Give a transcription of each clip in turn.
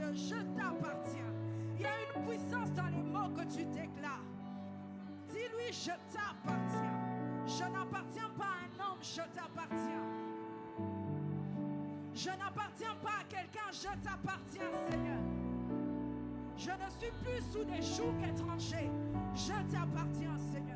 Dieu, je t'appartiens. Il y a une puissance dans les mots que tu déclares. Dis-lui, je t'appartiens. Je n'appartiens pas à un homme, je t'appartiens. Je n'appartiens pas à quelqu'un, je t'appartiens, Seigneur. Je ne suis plus sous des jougs étrangers. Je t'appartiens, Seigneur.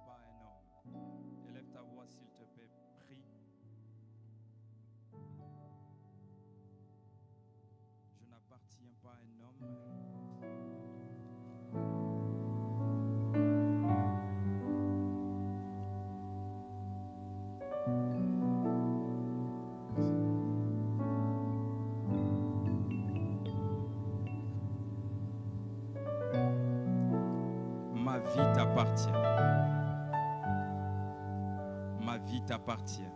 Pas à un homme. Élève ta voix s'il te plaît, prie. Je n'appartiens pas à un homme. Ma vie t'appartient. Ma vie t'appartient.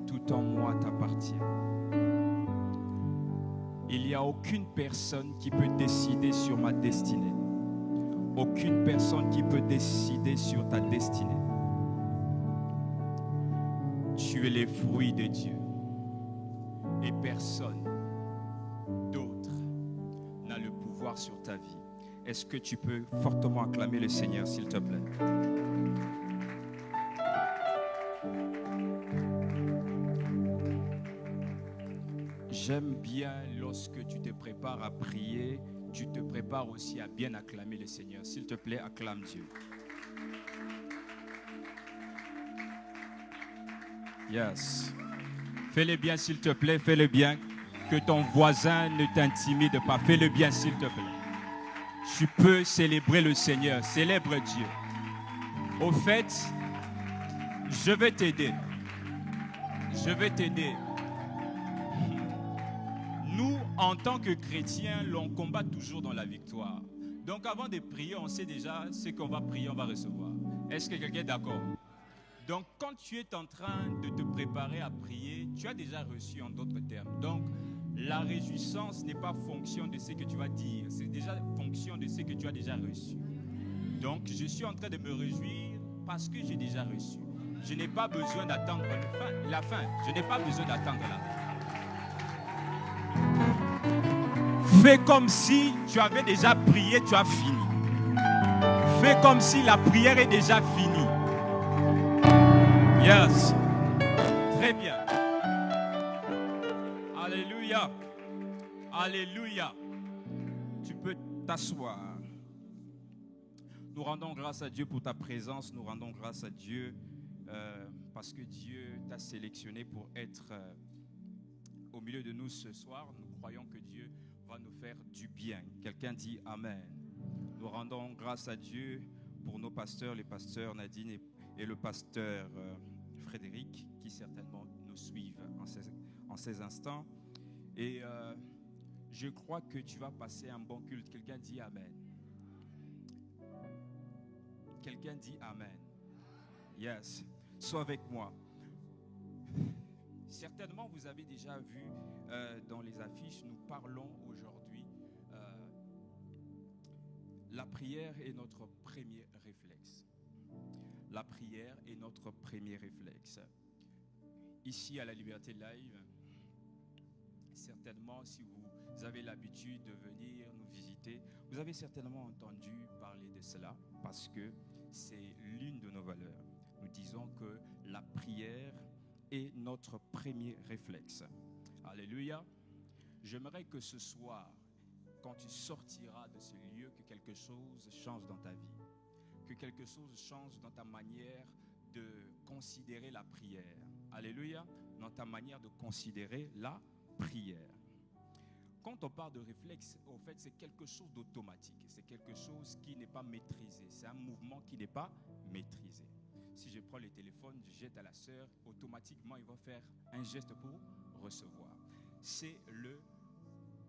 Tout en moi t'appartient. Il n'y a aucune personne qui peut décider sur ma destinée. Aucune personne qui peut décider sur ta destinée. Tu es les fruits de Dieu. Et personne d'autre n'a le pouvoir sur ta vie. Est-ce que tu peux fortement acclamer le Seigneur, s'il te plaît? J'aime bien lorsque tu te prépares à prier, tu te prépares aussi à bien acclamer le Seigneur. S'il te plaît, acclame Dieu. Yes. Fais-le bien, s'il te plaît, fais-le bien. Que ton voisin ne t'intimide pas. Fais-le bien, s'il te plaît. Tu peux célébrer le Seigneur. Célèbre Dieu. Au fait, je vais t'aider. Je vais t'aider. Nous, en tant que chrétiens, l'on combat toujours dans la victoire. Donc avant de prier, on sait déjà ce qu'on va prier, on va recevoir. Est-ce que quelqu'un est d'accord? Donc quand tu es en train de te préparer à prier, tu as déjà reçu en d'autres termes. Donc la réjouissance n'est pas fonction de ce que tu vas dire, c'est déjà fonction de ce que tu as déjà reçu. Donc je suis en train de me réjouir parce que j'ai déjà reçu. Je n'ai pas besoin d'attendre la fin. Je n'ai pas besoin d'attendre la fin. Fais comme si tu avais déjà prié, tu as fini. Fais comme si la prière est déjà finie. Yes. Très bien. Alléluia. Alléluia. Tu peux t'asseoir. Nous rendons grâce à Dieu pour ta présence. Nous rendons grâce à Dieu parce que Dieu t'a sélectionné pour être au milieu de nous ce soir. Nous croyons que Dieu va nous faire du bien. Quelqu'un dit Amen. Nous rendons grâce à Dieu pour nos pasteurs, les pasteurs Nadine et le pasteur Frédéric, qui certainement nous suivent en ces instants. Et je crois que tu vas passer un bon culte. Quelqu'un dit Amen. Quelqu'un dit Amen. Yes. Sois avec moi. Certainement, vous avez déjà vu dans les affiches, nous parlons aujourd'hui La prière est notre premier réflexe. La prière est notre premier réflexe. Ici à la Liberté Live, certainement si vous avez l'habitude de venir nous visiter, vous avez certainement entendu parler de cela parce que c'est l'une de nos valeurs. Nous disons que la prière est notre premier réflexe. Alléluia. J'aimerais que ce soir, quand tu sortiras de ce lieu, que quelque chose change dans ta vie. Que quelque chose change dans ta manière de considérer la prière. Alléluia. Dans ta manière de considérer la prière. Quand on parle de réflexe, en fait, c'est quelque chose d'automatique. C'est quelque chose qui n'est pas maîtrisé. C'est un mouvement qui n'est pas maîtrisé. Si je prends le téléphone, je jette à la sœur, automatiquement, il va faire un geste pour recevoir. C'est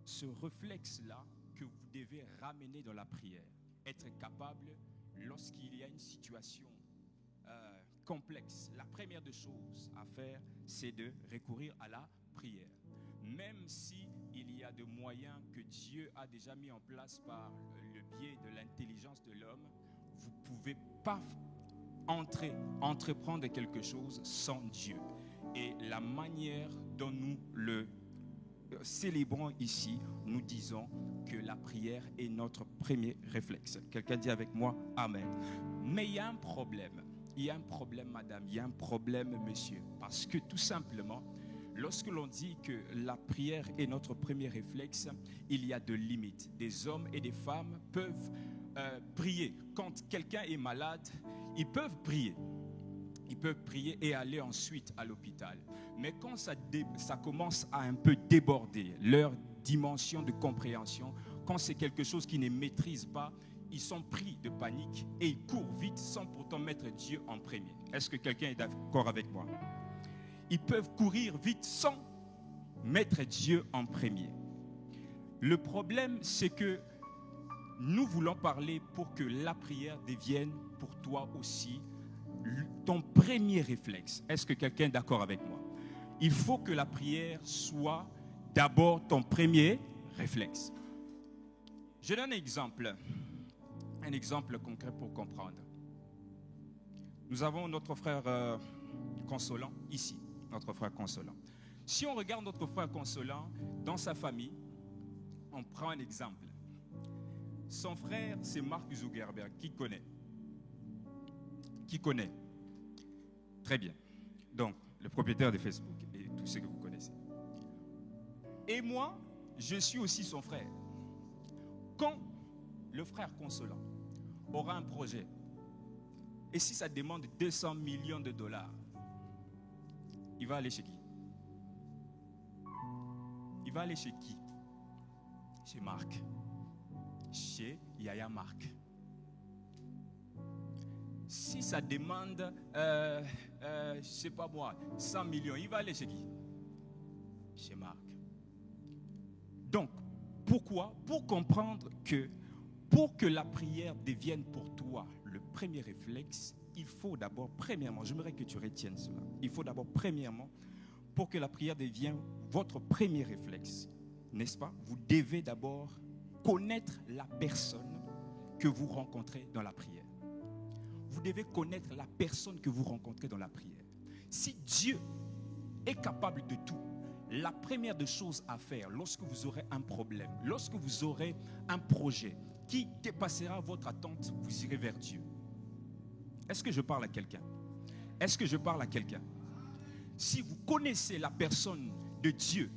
ce réflexe-là que vous devez ramener dans la prière. Être capable, lorsqu'il y a une situation complexe, la première des choses à faire, c'est de recourir à la prière. Même s'il y a des moyens que Dieu a déjà mis en place par le biais de l'intelligence de l'homme, vous ne pouvez pas entreprendre quelque chose sans Dieu. Et la manière dont nous le célébrons ici, nous disons que la prière est notre premier réflexe. Quelqu'un dit avec moi, Amen. Mais il y a un problème. Il y a un problème, madame. Il y a un problème, monsieur. Parce que tout simplement, lorsque l'on dit que la prière est notre premier réflexe, il y a de limites. Des hommes et des femmes peuvent prier. Quand quelqu'un est malade, ils peuvent prier. Ils peuvent prier et aller ensuite à l'hôpital. Mais quand ça commence à un peu déborder leur dimension de compréhension, quand c'est quelque chose qu'ils ne maîtrisent pas, ils sont pris de panique et ils courent vite sans pourtant mettre Dieu en premier. Est-ce que quelqu'un est d'accord avec moi? Ils peuvent courir vite sans mettre Dieu en premier. Le problème, c'est que nous voulons parler pour que la prière devienne pour toi aussi ton premier réflexe. Est-ce que quelqu'un est d'accord avec moi? Il faut que la prière soit d'abord ton premier réflexe. Je donne un exemple concret pour comprendre. Nous avons notre frère Consolant ici, notre frère Consolant. Si on regarde notre frère Consolant dans sa famille, on prend un exemple. Son frère, c'est Mark Zuckerberg. Qui connaît? Qui connaît? Très bien. Donc, le propriétaire de Facebook et tous ceux que vous connaissez. Et moi, je suis aussi son frère. Quand le frère Consolant aura un projet, et si ça demande 200 millions de dollars, il va aller chez qui? Il va aller chez qui? Chez Marc. Chez Yaya Marc. Si ça demande, je ne sais pas moi, 100 millions, il va aller chez qui? Chez Marc. Donc, pourquoi? Pour comprendre que pour que la prière devienne pour toi le premier réflexe, il faut d'abord, premièrement, j'aimerais que tu retiennes cela, il faut d'abord, premièrement, pour que la prière devienne votre premier réflexe, n'est-ce pas? Vous devez d'abord connaître la personne que vous rencontrez dans la prière. Vous devez connaître la personne que vous rencontrez dans la prière. Si Dieu est capable de tout, la première des choses à faire lorsque vous aurez un problème, lorsque vous aurez un projet qui dépassera votre attente, vous irez vers Dieu. Est-ce que je parle à quelqu'un? Est-ce que je parle à quelqu'un? Si vous connaissez la personne de Dieu,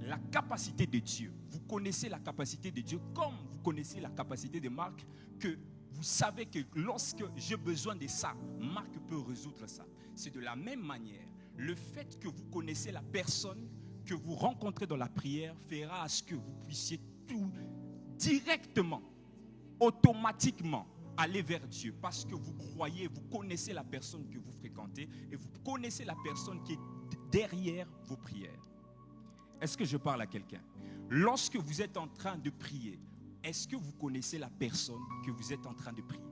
la capacité de Dieu, vous connaissez la capacité de Dieu comme vous connaissez la capacité de Marc, que vous savez que lorsque j'ai besoin de ça, Marc peut résoudre ça. C'est de la même manière, le fait que vous connaissez la personne que vous rencontrez dans la prière fera à ce que vous puissiez tout directement, automatiquement aller vers Dieu parce que vous croyez, vous connaissez la personne que vous fréquentez et vous connaissez la personne qui est derrière vos prières. Est-ce que je parle à quelqu'un? Lorsque vous êtes en train de prier, est-ce que vous connaissez la personne que vous êtes en train de prier?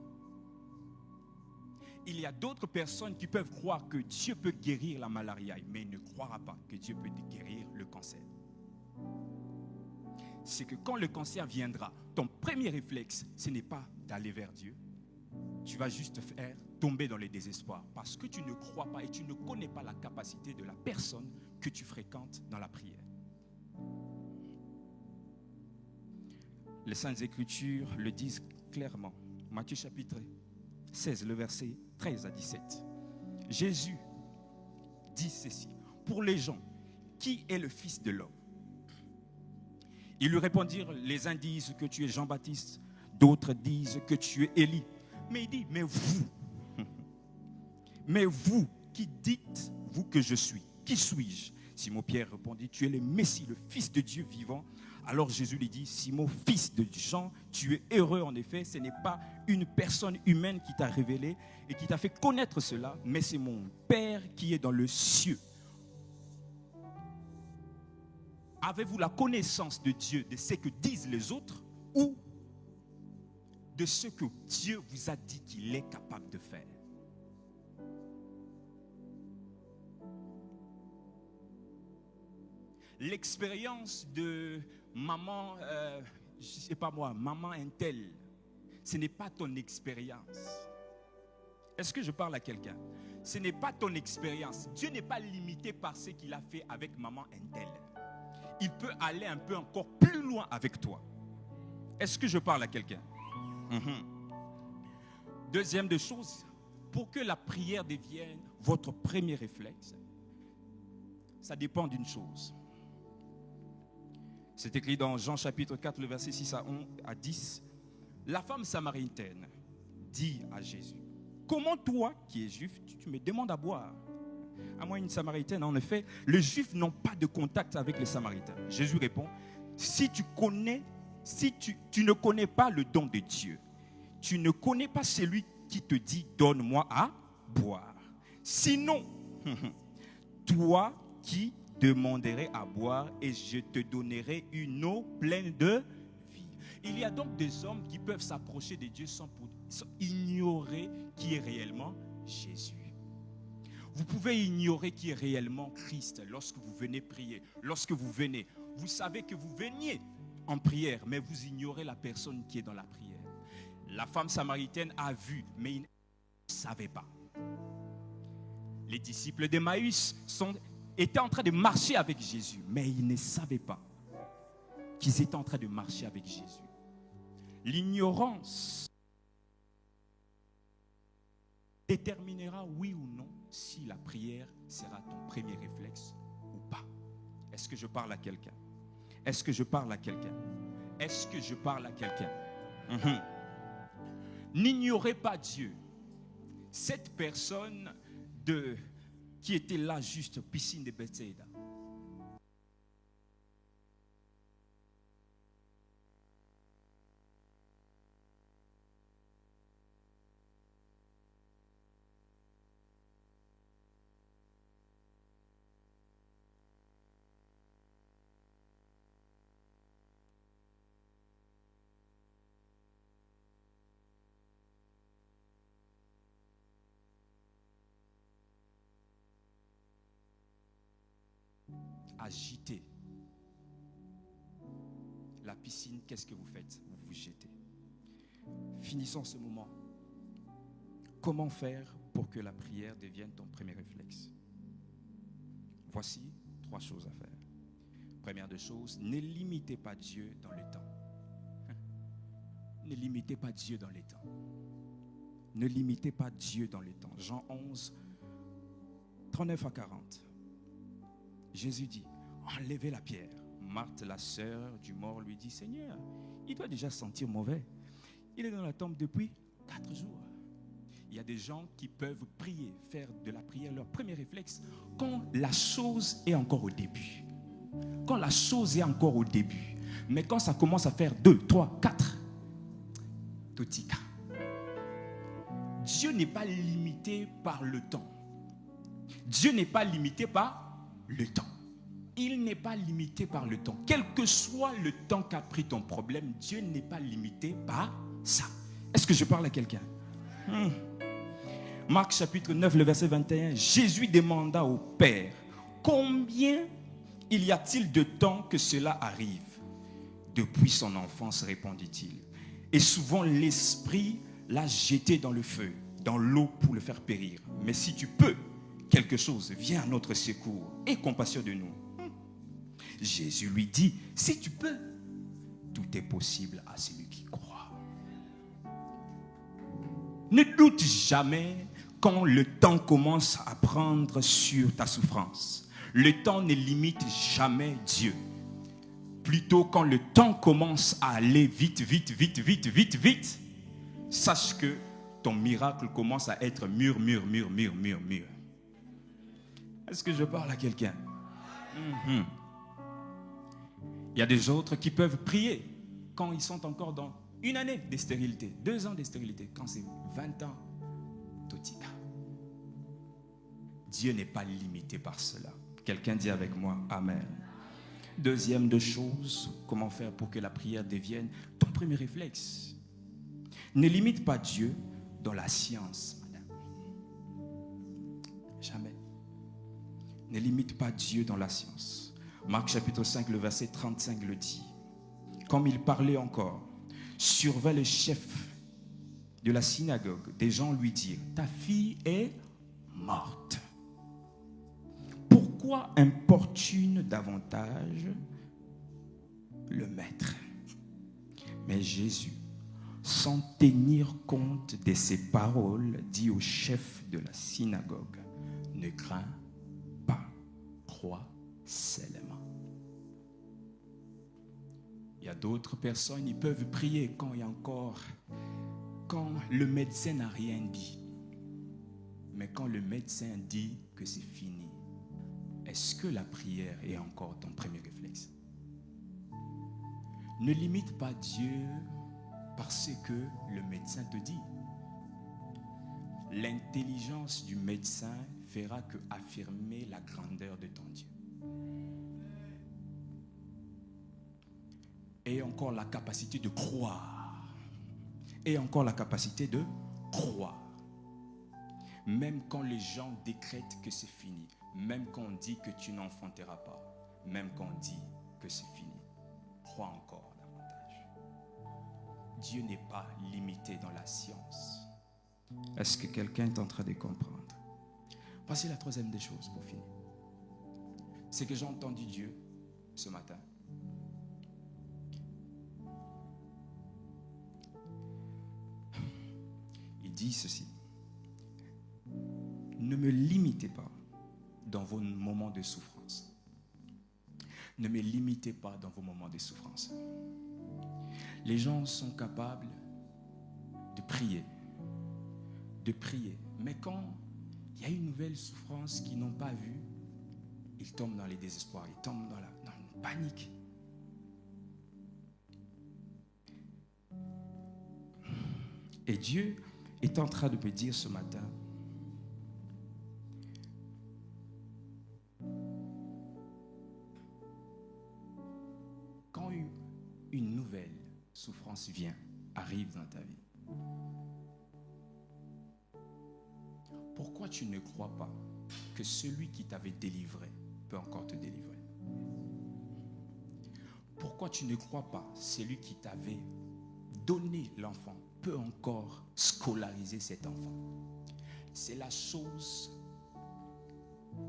Il y a d'autres personnes qui peuvent croire que Dieu peut guérir la malaria, mais il ne croira pas que Dieu peut guérir le cancer. c'est que quand le cancer viendra, ton premier réflexe, ce n'est pas d'aller vers Dieu. Tu vas juste te faire tomber dans le désespoir parce que tu ne crois pas et tu ne connais pas la capacité de la personne que tu fréquentes dans la prière. Les Saintes Écritures le disent clairement. Matthieu chapitre 16, le verset 13 à 17. Jésus dit ceci. Pour les gens, qui est le Fils de l'homme? Ils lui répondirent, les uns disent que tu es Jean-Baptiste, d'autres disent que tu es Élie. Mais il dit, mais vous, qui dites-vous que je suis? Qui suis-je? Simon-Pierre répondit, tu es le Messie, le Fils de Dieu vivant. Alors Jésus lui dit, Simon, fils de Jean, tu es heureux en effet, ce n'est pas une personne humaine qui t'a révélé et qui t'a fait connaître cela, mais c'est mon Père qui est dans le cieux. Avez-vous la connaissance de Dieu, de ce que disent les autres, ou de ce que Dieu vous a dit qu'il est capable de faire? L'expérience de maman, je ne sais pas moi, maman Intel, ce n'est pas ton expérience. Est-ce que je parle à quelqu'un? Ce n'est pas ton expérience. Dieu n'est pas limité par ce qu'il a fait avec maman Intel. Il peut aller un peu encore plus loin avec toi. Est-ce que je parle à quelqu'un? Deuxième des choses, pour que la prière devienne votre premier réflexe, ça dépend d'une chose. C'est écrit dans Jean chapitre 4, le verset 6 à 10. La femme samaritaine dit à Jésus, comment toi qui es juif, tu me demandes à boire? À moi, une samaritaine, en effet, les juifs n'ont pas de contact avec les samaritains. Jésus répond, si tu ne connais pas le don de Dieu, tu ne connais pas celui qui te dit, donne-moi à boire. Sinon, toi qui demanderais à boire et je te donnerai une eau pleine de vie. Il y a donc des hommes qui peuvent s'approcher de Dieu sans ignorer qui est réellement Jésus. Vous pouvez ignorer qui est réellement Christ lorsque vous venez prier. Lorsque vous venez, vous savez que vous veniez en prière, mais vous ignorez la personne qui est dans la prière. La femme samaritaine a vu, mais il ne savait pas. Les disciples d'Emmaüs étaient en train de marcher avec Jésus, mais ils ne savaient pas qu'ils étaient en train de marcher avec Jésus. L'ignorance déterminera oui ou non si la prière sera ton premier réflexe ou pas. Est-ce que je parle à quelqu'un? Est-ce que je parle à quelqu'un? Est-ce que je parle à quelqu'un? N'ignorez pas Dieu. Cette personne qui était là juste, piscine de Bethsaida. Agité. La piscine, qu'est-ce que vous faites? Vous vous jetez. Finissons ce moment. Comment faire pour que la prière devienne ton premier réflexe? Voici 3 choses à faire. Première des choses, ne limitez pas Dieu dans le temps. Ne limitez pas Dieu dans les temps. Ne limitez pas Dieu dans les temps. Jean 11, 39 à 40. Jésus dit, enlevez la pierre. Marthe, la sœur du mort, lui dit, Seigneur, il doit déjà sentir mauvais. Il est dans la tombe depuis 4 jours. Il y a des gens qui peuvent prier, faire de la prière leur premier réflexe quand la chose est encore au début. Quand la chose est encore au début. Mais quand ça commence à faire 2, 3, 4, totika. Dieu n'est pas limité par le temps. Dieu n'est pas limité par le temps. Il n'est pas limité par le temps. Quel que soit le temps qu'a pris ton problème, Dieu n'est pas limité par ça. Est-ce que je parle à quelqu'un? Marc chapitre 9, le verset 21. Jésus demanda au Père, combien il y a-t-il de temps que cela arrive? depuis son enfance, répondit-il. Et souvent l'esprit l'a jeté dans le feu, dans l'eau pour le faire périr. Mais si tu peux quelque chose, viens à notre secours. Aie compassion de nous. Jésus lui dit, si tu peux, tout est possible à celui qui croit. Ne doute jamais quand le temps commence à prendre sur ta souffrance. Le temps ne limite jamais Dieu. Plutôt quand le temps commence à aller vite, vite, sache que ton miracle commence à être mûr. Est-ce que je parle à quelqu'un? Il y a des autres qui peuvent prier quand ils sont encore dans une année de stérilité, 2 ans de stérilité, quand c'est 20 ans, totita. Dieu n'est pas limité par cela. Quelqu'un dit avec moi, Amen. Deuxième de choses, comment faire pour que la prière devienne ton premier réflexe? Ne limite pas Dieu dans la science, madame. Jamais. Ne limite pas Dieu dans la science. Marc chapitre 5, le verset 35 le dit. Comme il parlait encore, survint le chef de la synagogue. Des gens lui dirent, ta fille est morte. Pourquoi importune davantage le maître? Mais Jésus, sans tenir compte de ses paroles, dit au chef de la synagogue, ne crains pas, crois seulement. Il y a d'autres personnes, ils peuvent prier quand le médecin n'a rien dit. Mais quand le médecin dit que c'est fini, est-ce que la prière est encore ton premier réflexe? Ne limite pas Dieu parce que le médecin te dit. L'intelligence du médecin fera que affirmer la grandeur de ton Dieu. Et encore la capacité de croire. Et encore la capacité de croire. Même quand les gens décrètent que c'est fini. Même quand on dit que tu n'enfanteras pas. Même quand on dit que c'est fini. Crois encore davantage. Dieu n'est pas limité dans la science. Est-ce que quelqu'un est en train de comprendre? Voici la troisième des choses pour finir. C'est que j'ai entendu Dieu ce matin. Il dit ceci. Ne me limitez pas dans vos moments de souffrance. Ne me limitez pas dans vos moments de souffrance. Les gens sont capables de prier. Mais quand il y a une nouvelle souffrance qu'ils n'ont pas vue, ils tombent dans les désespoirs, ils tombent dans une panique. Et Dieu est en train de me dire ce matin, quand une nouvelle souffrance arrive dans ta vie, pourquoi tu ne crois pas que celui qui t'avait délivré peut encore te délivrer? Pourquoi tu ne crois pas celui qui t'avait donné l'enfant peut encore scolariser cet enfant? C'est la chose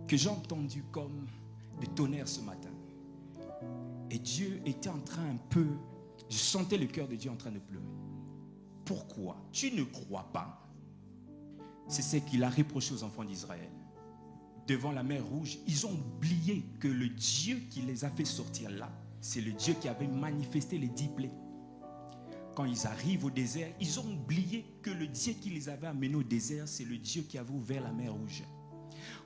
que j'ai entendue comme des tonnerres ce matin. Et Dieu était en train je sentais le cœur de Dieu en train de pleurer. Pourquoi tu ne crois pas? C'est ce qu'il a reproché aux enfants d'Israël. Devant la mer Rouge, ils ont oublié que le Dieu qui les a fait sortir là, c'est le Dieu qui avait manifesté les 10 plaies. Quand ils arrivent au désert, ils ont oublié que le Dieu qui les avait amenés au désert, c'est le Dieu qui avait ouvert la mer Rouge.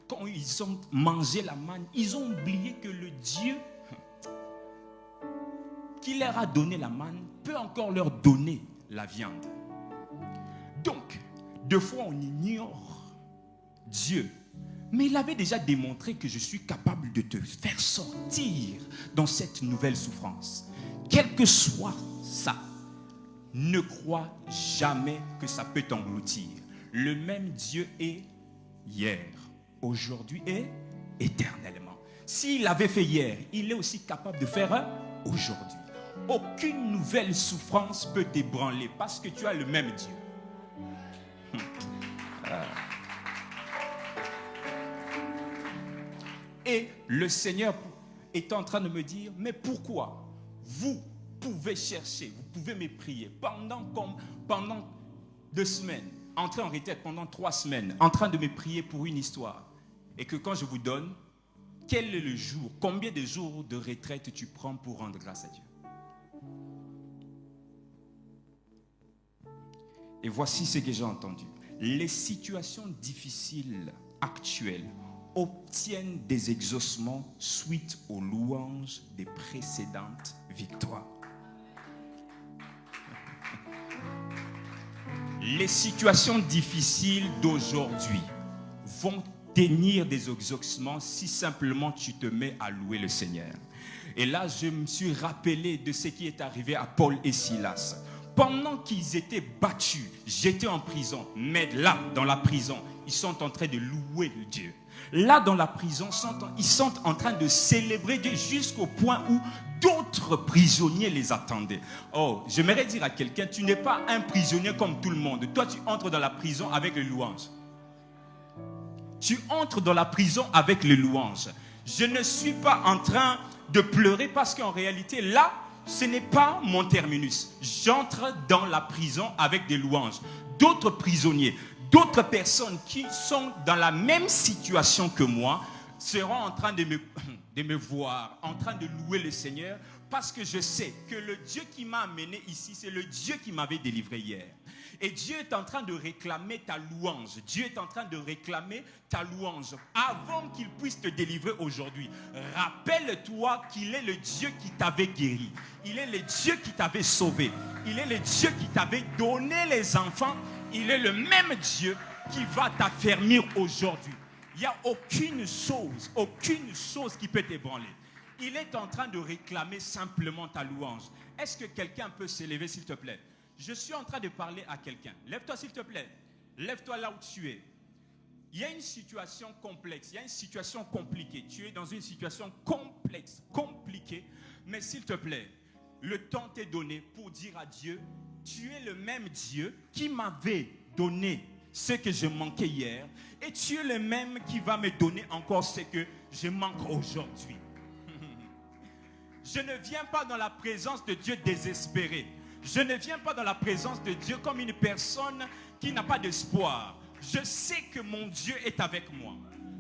Quand ils ont mangé la manne, ils ont oublié que le Dieu qui leur a donné la manne peut encore leur donner la viande. Donc, deux fois on ignore Dieu. Mais il avait déjà démontré que je suis capable de te faire sortir dans cette nouvelle souffrance. Quel que soit ça, ne crois jamais que ça peut t'engloutir. Le même Dieu est hier, aujourd'hui et éternellement. S'il l'avait fait hier, il est aussi capable de faire aujourd'hui. aucune nouvelle souffrance peut t'ébranler parce que tu as le même Dieu. Et le Seigneur est en train de me dire, mais pourquoi vous pouvez chercher, vous pouvez me prier pendant 2 semaines, entrer en retraite pendant 3 semaines, en train de me prier pour une histoire, et que quand je vous donne, quel est le jour, combien de jours de retraite tu prends pour rendre grâce à Dieu? Et voici ce que j'ai entendu. Les situations difficiles actuelles obtiennent des exaucements suite aux louanges des précédentes victoires. Les situations difficiles d'aujourd'hui vont tenir des exaucements si simplement tu te mets à louer le Seigneur. Et là, je me suis rappelé de ce qui est arrivé à Paul et Silas. Pendant qu'ils étaient battus, j'étais en prison, mais là, dans la prison, ils sont en train de louer le Dieu. Là, dans la prison, ils sont en train de célébrer Dieu jusqu'au point où d'autres prisonniers les attendaient. Oh, j'aimerais dire à quelqu'un, tu n'es pas un prisonnier comme tout le monde. Toi, tu entres dans la prison avec les louanges. Tu entres dans la prison avec les louanges. Je ne suis pas en train de pleurer parce qu'en réalité, là, ce n'est pas mon terminus. J'entre dans la prison avec des louanges. D'autres prisonniers, d'autres personnes qui sont dans la même situation que moi seront en train de me voir, en train de louer le Seigneur, parce que je sais que le Dieu qui m'a amené ici, c'est le Dieu qui m'avait délivré hier. Et Dieu est en train de réclamer ta louange. Dieu est en train de réclamer ta louange avant qu'il puisse te délivrer aujourd'hui. Rappelle-toi qu'il est le Dieu qui t'avait guéri. Il est le Dieu qui t'avait sauvé. Il est le Dieu qui t'avait donné les enfants. Il est le même Dieu qui va t'affermir aujourd'hui. Il n'y a aucune chose qui peut t'ébranler. Il est en train de réclamer simplement ta louange. Est-ce que quelqu'un peut s'élever, s'il te plaît? Je suis en train de parler à quelqu'un. Lève-toi, s'il te plaît. Lève-toi là où tu es. Il y a une situation complexe, il y a une situation compliquée. Tu es dans une situation complexe, compliquée. Mais s'il te plaît, le temps t'est donné pour dire à Dieu, tu es le même Dieu qui m'avait donné ce que je manquais hier. Et tu es le même qui va me donner encore ce que je manque aujourd'hui. Je ne viens pas dans la présence de Dieu désespéré. Je ne viens pas dans la présence de Dieu comme une personne qui n'a pas d'espoir. Je sais que mon Dieu est avec moi.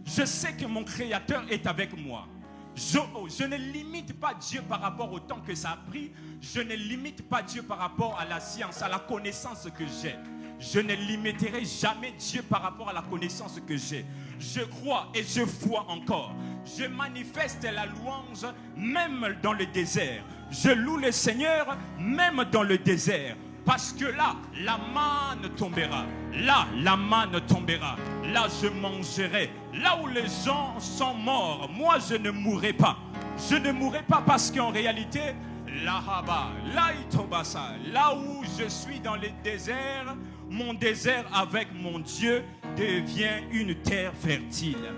Je sais que mon Créateur est avec moi. Je ne limite pas Dieu par rapport au temps que ça a pris. Je ne limite pas Dieu par rapport à la science, à la connaissance que j'ai. Je ne limiterai jamais Dieu par rapport à la connaissance que j'ai. Je crois et je vois encore. Je manifeste la louange même dans le désert. Je loue le Seigneur même dans le désert. Parce que là, la manne tombera. Là, la manne tombera. Là, je mangerai. Là où les gens sont morts, moi, je ne mourrai pas. Je ne mourrai pas parce qu'en réalité, là où je suis dans le désert, mon désert avec mon Dieu devient une terre fertile.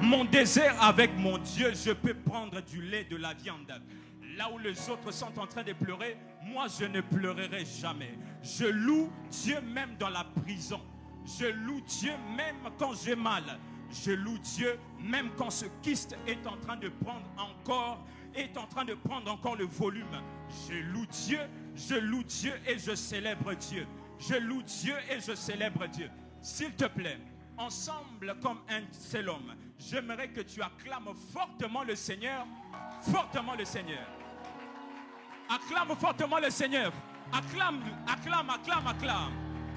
Mon désert avec mon Dieu, je peux prendre du lait, de la viande. Là où les autres sont en train de pleurer, moi je ne pleurerai jamais. Je loue Dieu même dans la prison. Je loue Dieu même quand j'ai mal. Je loue Dieu même quand ce kyste est en train de prendre encore le volume. Je loue Dieu et je célèbre Dieu. Je loue Dieu et je célèbre Dieu. S'il te plaît, ensemble comme un seul homme, j'aimerais que tu acclames fortement le Seigneur. Fortement le Seigneur. Acclame fortement le Seigneur. Acclame.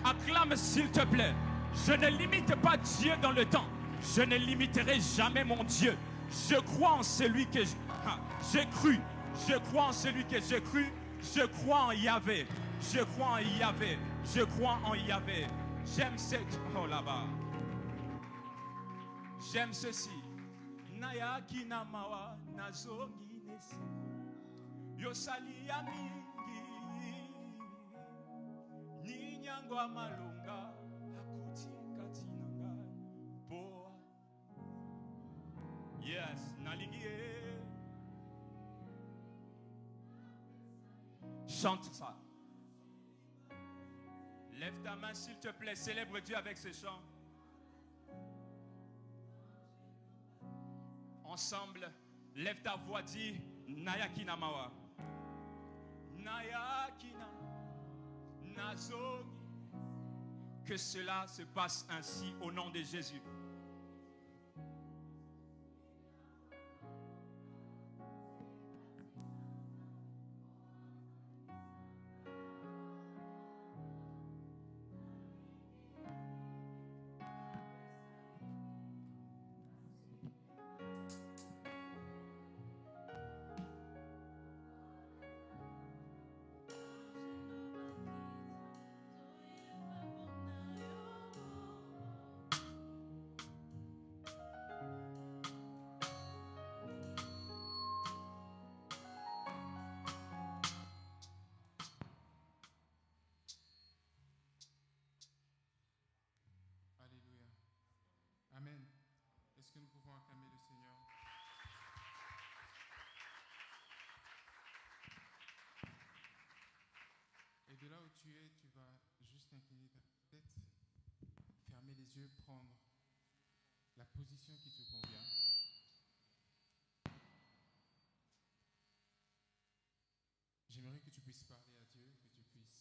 Acclame s'il te plaît. Je ne limite pas Dieu dans le temps. Je ne limiterai jamais mon Dieu. Je crois en celui que j'ai cru. Je crois en celui que j'ai cru. Je crois en Yahvé. Je crois en Yahvé. Je crois en Yahvé. J'aime cette... Oh là-bas. J'aime ceci. Naya kinamawa nazongi nesi. Yosali ya mingi. Ninyangwa malunga. Akuti katinanga. Poa. Yes. Nalingie. Chante ça. Lève ta main s'il te plaît, célèbre Dieu avec ce chant. Ensemble, lève ta voix, dis Nayakina Mawa. Nayakina Nazogi. Que cela se passe ainsi au nom de Jésus. Alléluia. Amen. Est-ce que nous pouvons acclamer le Seigneur? Et de là où tu es, tu vas juste incliner ta tête, fermer les yeux, prendre la position qui te convient. J'aimerais que tu puisses parler à Dieu, que tu puisses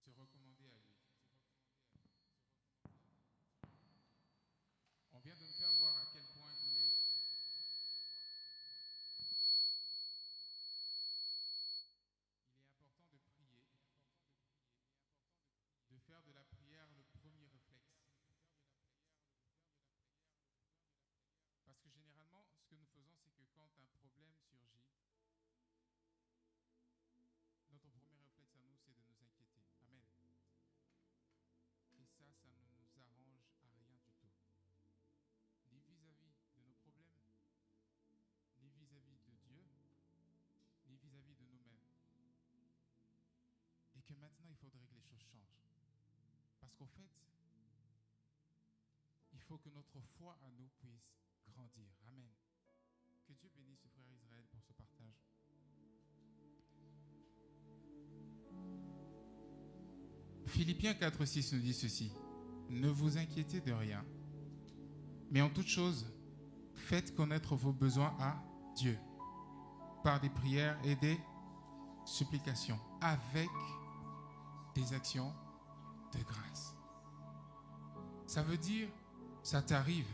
te recommander à lui. On vient de me faire voir à quel point il est important de prier, de faire de la prière le premier réflexe. Parce que généralement, ce que nous faisons, c'est que quand un problème surgit, notre premier réflexe à nous, c'est de nous inquiéter. Amen. Et ça ne nous arrange à rien du tout. Ni vis-à-vis de nos problèmes, ni vis-à-vis de Dieu, ni vis-à-vis de nous-mêmes. Et que maintenant, il faudrait que les choses changent. Parce qu'au fait, il faut que notre foi à nous puisse grandir. Amen. Que Dieu bénisse le frère Israël pour ce partage. Philippiens 4,6 nous dit ceci. Ne vous inquiétez de rien, mais en toute chose, faites connaître vos besoins à Dieu par des prières et des supplications, avec des actions de grâce. Ça veut dire, ça t'arrive.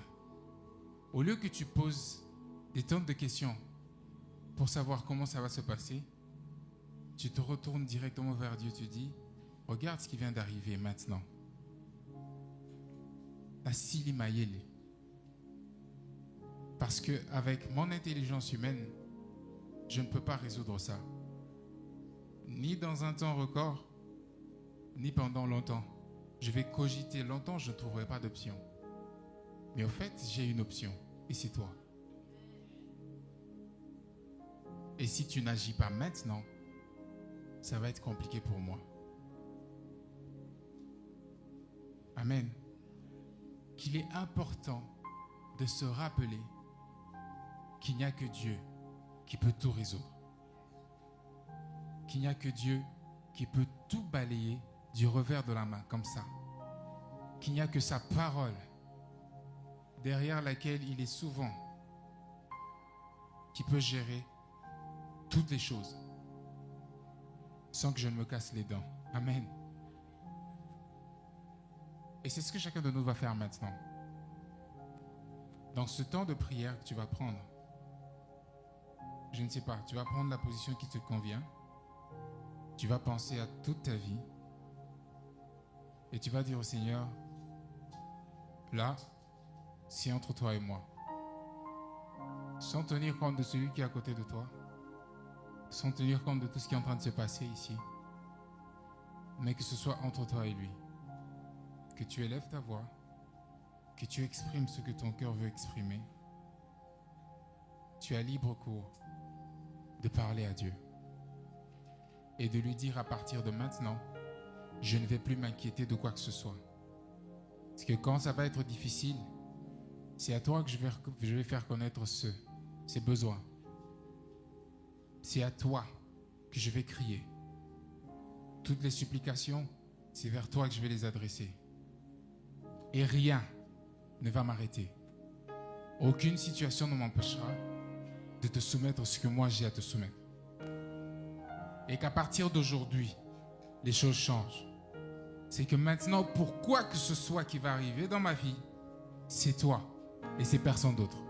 Au lieu que tu poses des tonnes de questions pour savoir comment ça va se passer, tu te retournes directement vers Dieu, tu dis, regarde ce qui vient d'arriver maintenant. Asili Mayele. Parce qu'avec mon intelligence humaine, je ne peux pas résoudre ça. Ni dans un temps record, ni pendant longtemps. Je vais cogiter longtemps, je ne trouverai pas d'option. Mais au fait, j'ai une option, et c'est toi. Et si tu n'agis pas maintenant, ça va être compliqué pour moi. Amen. Qu'il est important de se rappeler qu'il n'y a que Dieu qui peut tout résoudre. Qu'il n'y a que Dieu qui peut tout balayer du revers de la main, comme ça. Qu'il n'y a que sa parole, derrière laquelle il est souvent, qui peut gérer toutes les choses, sans que je ne me casse les dents. Amen. Et c'est ce que chacun de nous va faire maintenant. Dans ce temps de prière que tu vas prendre, je ne sais pas, tu vas prendre la position qui te convient. Tu vas penser à toute ta vie. Et tu vas dire au Seigneur, là, c'est entre toi et moi. Sans tenir compte de celui qui est à côté de toi. Sans tenir compte de tout ce qui est en train de se passer ici. Mais que ce soit entre toi et lui. Que tu élèves ta voix. Que tu exprimes ce que ton cœur veut exprimer. Tu as libre cours de parler à Dieu. Et de lui dire à partir de maintenant, je ne vais plus m'inquiéter de quoi que ce soit. Parce que quand ça va être difficile, c'est à toi que je vais faire connaître ses besoins. c'est à toi que je vais crier. Toutes les supplications, c'est vers toi que je vais les adresser. Et rien ne va m'arrêter. Aucune situation ne m'empêchera de te soumettre ce que moi j'ai à te soumettre. Et qu'à partir d'aujourd'hui, les choses changent. C'est que maintenant, pour quoi que ce soit qui va arriver dans ma vie, c'est toi et c'est personne d'autre.